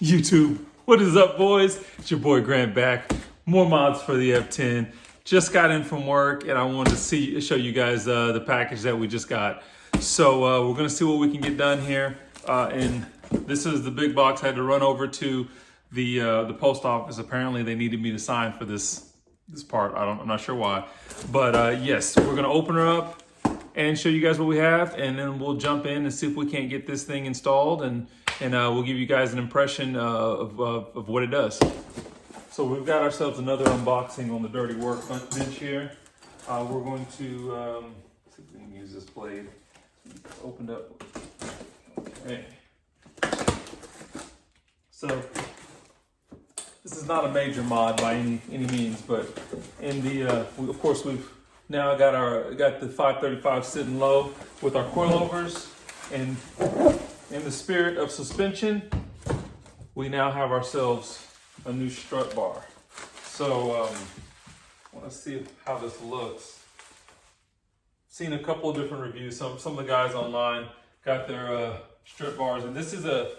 YouTube, what is up, boys? It's your boy Grant back. More mods for the F10. Just got in from work and I wanted to show you guys the package that we just got. So we're gonna see what we can get done here. And this is the big box. I had to run over to the post office. Apparently they needed me to sign for this part. I'm not sure why, but yes, we're gonna open her up and show you guys what we have, and then we'll jump in and see if we can't get this thing installed, and we'll give you guys an impression of what it does. So we've got ourselves another unboxing on the dirty workbench here. We're going to see if we can use this blade. Opened up. Okay. So this is not a major mod by any means, but in the of course we've now got the 535 sitting low with our coilovers, and in the spirit of suspension, we now have ourselves a new strut bar. So I want to see how this looks. Seen a couple of different reviews. Some of the guys online got their strut bars, and this is the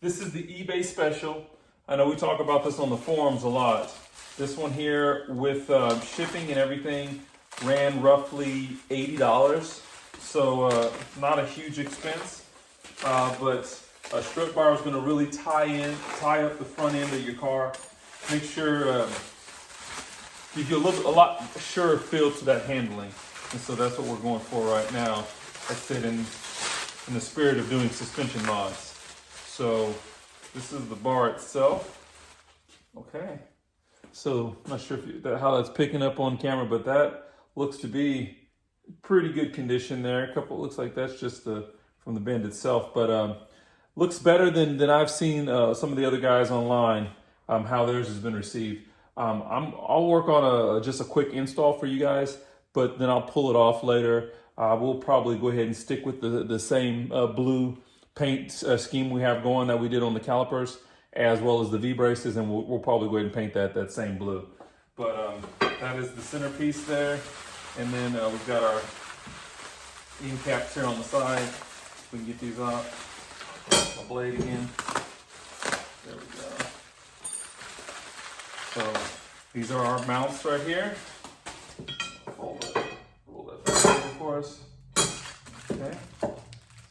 eBay special. I know we talk about this on the forums a lot. This one here with shipping and everything ran roughly $80. So not a huge expense, but a strut bar is going to really tie up the front end of your car. Make sure give you a lot surer feel to that handling, and so that's what we're going for right now. I said in the spirit of doing suspension mods. So this is the bar itself. Okay, so I'm not sure how that's picking up on camera, but that looks to be pretty good condition there. Looks like that's just from the bend itself, but looks better than I've seen some of the other guys online, how theirs has been received. I'll work on just a quick install for you guys, but then I'll pull it off later. We'll probably go ahead and stick with the same blue paint scheme we have going that we did on the calipers, as well as the V-braces, and we'll probably go ahead and paint that same blue. But that is the centerpiece there. And then we've got our end caps here on the side. We can get these out. My blade again. There we go. So these are our mounts right here. Roll that back over for us. Okay. So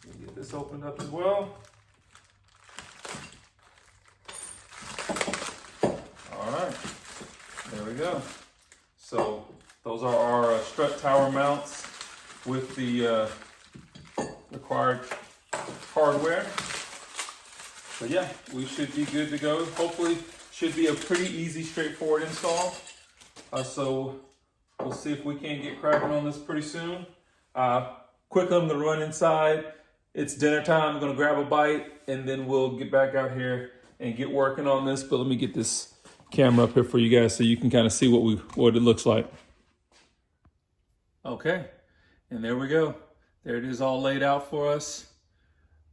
we get this opened up as well. All right. There we go. So those are our strut tower mounts with the required hardware. So yeah, we should be good to go. Hopefully, should be a pretty easy, straightforward install. So we'll see if we can't get cracking on this pretty soon. Quick, I'm gonna run inside. It's dinner time. I'm gonna grab a bite, and then we'll get back out here and get working on this. But let me get this camera up here for you guys so you can kind of see what it looks like. Okay, and there we go. There it is, all laid out for us.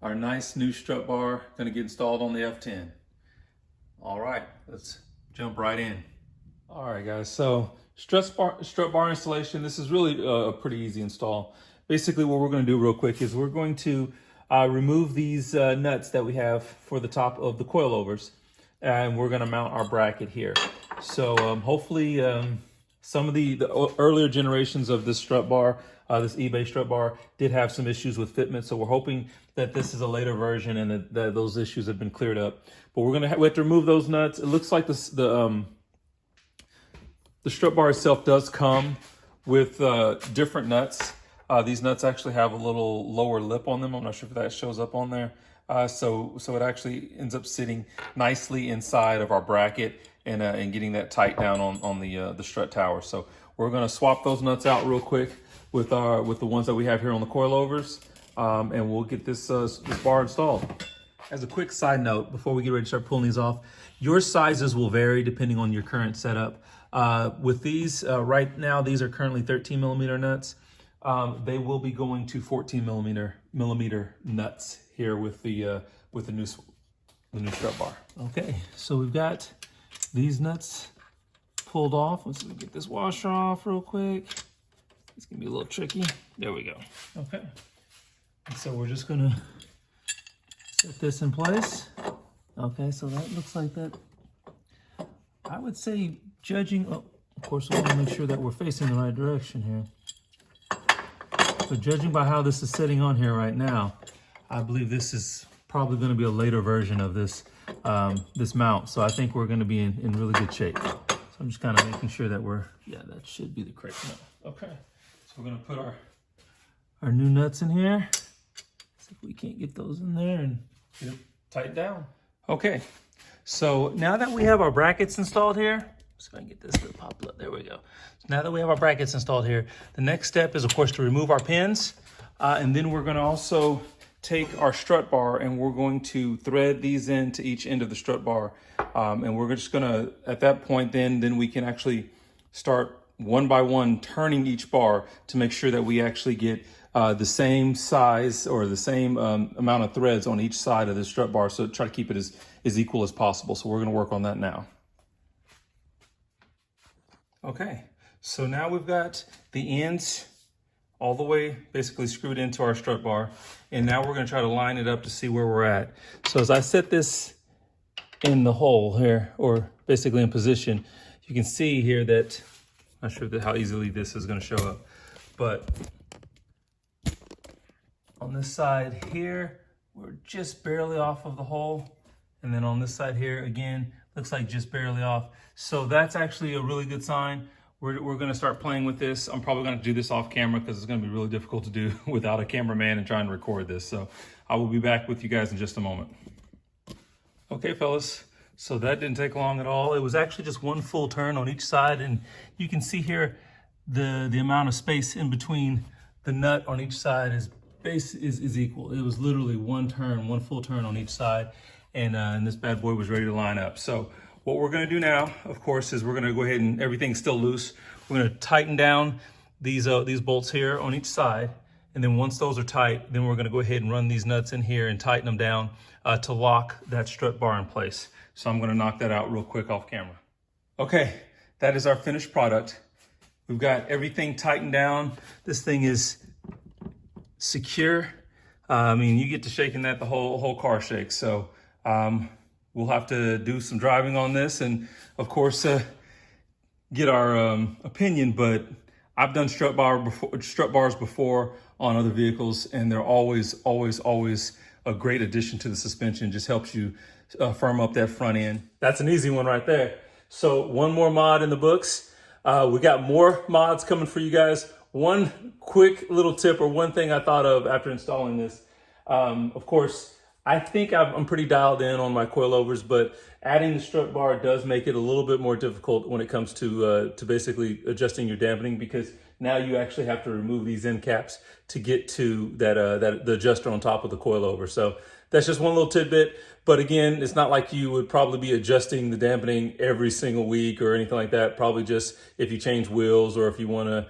Our nice new strut bar gonna get installed on the F10. All right, let's jump right in. All right, guys, so strut bar installation. This is really a pretty easy install. Basically, what we're gonna do real quick is we're going to remove these nuts that we have for the top of the coilovers, and we're gonna mount our bracket here. So hopefully, some of the earlier generations of this strut bar, this eBay strut bar, did have some issues with fitment. So we're hoping that this is a later version and that those issues have been cleared up. But we have to remove those nuts. It looks like the strut bar itself does come with different nuts. These nuts actually have a little lower lip on them. I'm not sure if that shows up on there. So it actually ends up sitting nicely inside of our bracket and getting that tight down on the strut tower. So we're gonna swap those nuts out real quick with the ones that we have here on the coilovers, and we'll get this bar installed. As a quick side note, before we get ready to start pulling these off, your sizes will vary depending on your current setup. With these, right now, these are currently 13 millimeter nuts. They will be going to 14 millimeter nuts here with the new strut bar. Okay, so we've got these nuts pulled off. Let's get this washer off real quick. It's gonna be a little tricky. There we go. Okay, and so we're just gonna set this in place. Okay, so that looks like that. I would say judging, oh, of course we want to make sure that we're facing the right direction here. So judging by how this is sitting on here right now, I believe this is probably going to be a later version of this this mount. So I think we're going to be in really good shape. So I'm just kind of making sure that that should be the correct mount. Okay, so we're going to put our new nuts in here. See if we can't get those in there and get it tightened down. Okay, so now that we have our brackets installed here, see if I can get this to pop up. There we go. So now that we have our brackets installed here, the next step is, of course, to remove our pins. And then we're going to also take our strut bar and we're going to thread these into each end of the strut bar. And we're just going to, at that point, then we can actually start one by one turning each bar to make sure that we actually get the same size or the same amount of threads on each side of the strut bar. So try to keep it as equal as possible. So we're going to work on that now. Okay, so now we've got the ends all the way basically screwed into our strut bar. And now we're going to try to line it up to see where we're at. So as I set this in the hole here, or basically in position, you can see here that, I'm not sure how easily this is going to show up, but on this side here, we're just barely off of the hole. And then on this side here, again, looks like just barely off. So that's actually a really good sign. We're going to start playing with this. I'm probably going to do this off camera because it's going to be really difficult to do without a cameraman and trying to record this. So I will be back with you guys in just a moment. Okay, fellas. So that didn't take long at all. It was actually just one full turn on each side. And you can see here the amount of space in between the nut on each side is equal. It was literally one full turn on each side. And this bad boy was ready to line up. So what we're going to do now, of course, is we're going to go ahead and everything's still loose. We're going to tighten down these bolts here on each side. And then once those are tight, then we're going to go ahead and run these nuts in here and tighten them down to lock that strut bar in place. So I'm going to knock that out real quick off camera. Okay, that is our finished product. We've got everything tightened down. This thing is secure. I mean, you get to shaking that, the whole car shakes. So we'll have to do some driving on this and, of course, get our opinion. But I've done strut bars before on other vehicles, and they're always a great addition to the suspension. Just helps you firm up that front end. That's an easy one right there. So one more mod in the books. We got more mods coming for you guys. One quick little tip, or one thing I thought of after installing this. Of course, I think I'm pretty dialed in on my coilovers, but adding the strut bar does make it a little bit more difficult when it comes to basically adjusting your dampening, because now you actually have to remove these end caps to get to the adjuster on top of the coilover. So that's just one little tidbit. But again, it's not like you would probably be adjusting the dampening every single week or anything like that. Probably just if you change wheels, or if you want to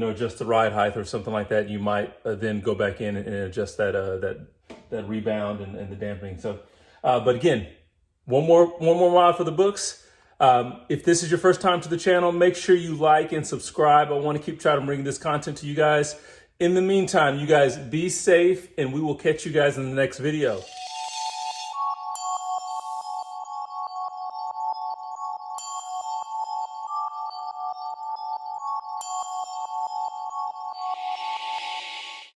adjust the ride height or something like that, you might then go back in and adjust that rebound and the dampening. So, but again, one more mod for the books. If this is your first time to the channel, make sure you like and subscribe. I want to keep trying to bring this content to you guys. In the meantime, you guys be safe, and we will catch you guys in the next video.